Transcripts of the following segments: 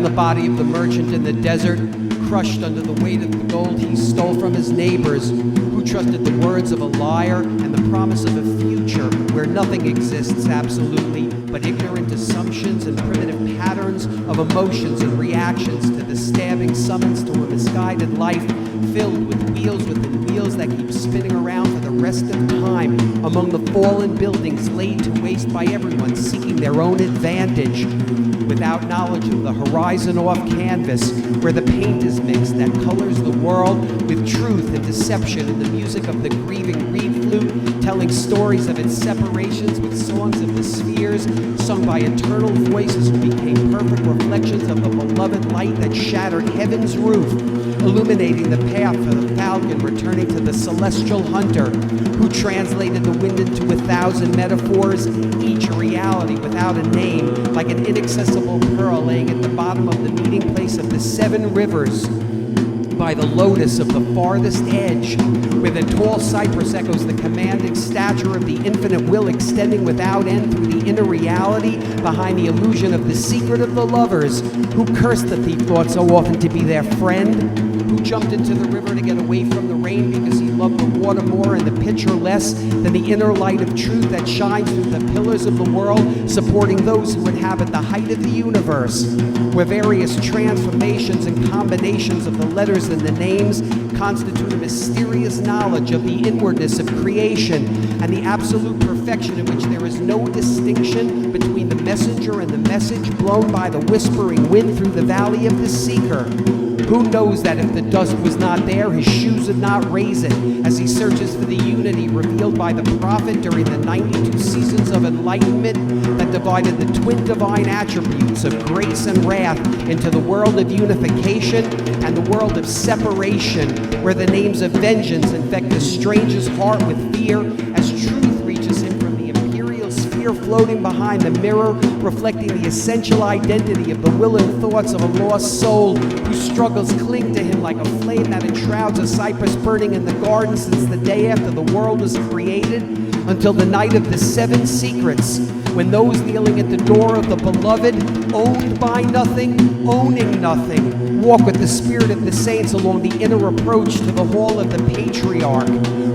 the body of the merchant in the desert, crushed under the weight of the gold he stole from his neighbors, who trusted the words of a liar and the promise of a future where nothing exists absolutely, but ignorant assumptions and primitive patterns of emotions and reactions to the stabbing summons to a misguided life filled with wheels within wheels that keep spinning around for the rest of time among the fallen buildings laid to waste by everyone seeking their own advantage, without knowledge of the horizon off canvas where the paint is mixed that colors the world with truth and deception in the music of the grieving reed flute, telling stories of its separations with songs of the spheres sung by eternal voices who became perfect reflections of the beloved light that shattered heaven's roof, illuminating the path for the falcon returning to the celestial hunter who translated the wind into 1,000 metaphors, each a reality without a name, like an inaccessible pearl laying at the bottom of the meeting place of the 7 rivers by the lotus of the farthest edge, where the tall cypress echoes the commanding stature of the infinite will extending without end through the inner reality behind the illusion of the secret of the lovers who cursed the thief thought so often to be their friend, who jumped into the river to get away from the rain because he loved the water more and the pitcher less than the inner light of truth that shines through the pillars of the world, supporting those who inhabit the height of the universe, where various transformations and combinations of the letters and the names constitute a mysterious knowledge of the inwardness of creation and the absolute perfection in which there is no distinction between the messenger and the message blown by the whispering wind through the valley of the seeker. Who knows that if the dust was not there, his shoes would not raise it, as he searches for the unity revealed by the prophet during the 92 seasons of enlightenment that divided the twin divine attributes of grace and wrath into the world of unification and the world of separation, where the names of vengeance infect the stranger's heart with fear as truth reaches him from the imperial sphere floating behind the mirror, reflecting the essential identity of the will and thoughts of a lost soul whose struggles cling to him like a flame that enshrouds a cypress burning in the garden since the day after the world was created, until the night of the 7 secrets, when those kneeling at the door of the beloved, owned by nothing, owning nothing, walk with the spirit of the saints along the inner approach to the hall of the patriarch,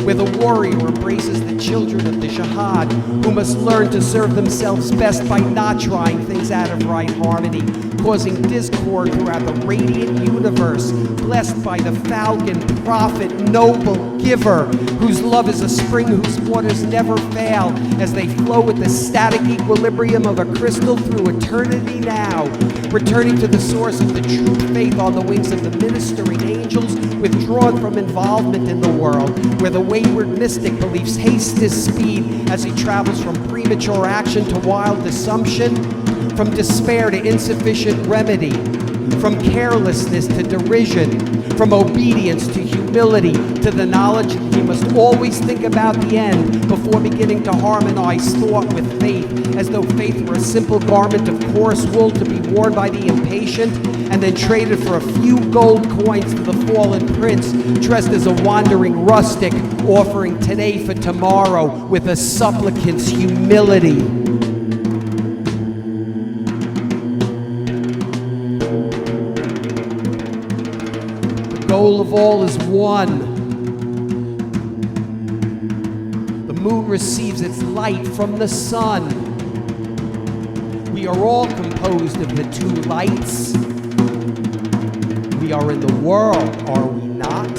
where the warrior embraces the children of the jihad, who must learn to serve themselves best by not trying things out of right harmony, causing discord throughout the radiant universe, blessed by the falcon, prophet, noble giver, whose love is a spring whose waters never fail as they flow with the static equilibrium of a crystal through eternity now, returning to the source of the true faith on the wings of the ministering angels, withdrawn from involvement in the world, where the wayward mystic believes haste is speed as he travels from premature action to wild assumption, from despair to insufficient remedy, from carelessness to derision, from obedience to humility, to the knowledge that he must always think about the end before beginning to harmonize thought with faith, as though faith were a simple garment of coarse wool to be worn by the impatient and then traded for a few gold coins to the fallen prince, dressed as a wandering rustic, offering today for tomorrow with a supplicant's humility. The goal of all is one. The moon receives its light from the sun. We are all composed of the 2 lights. We are in the world, are we not?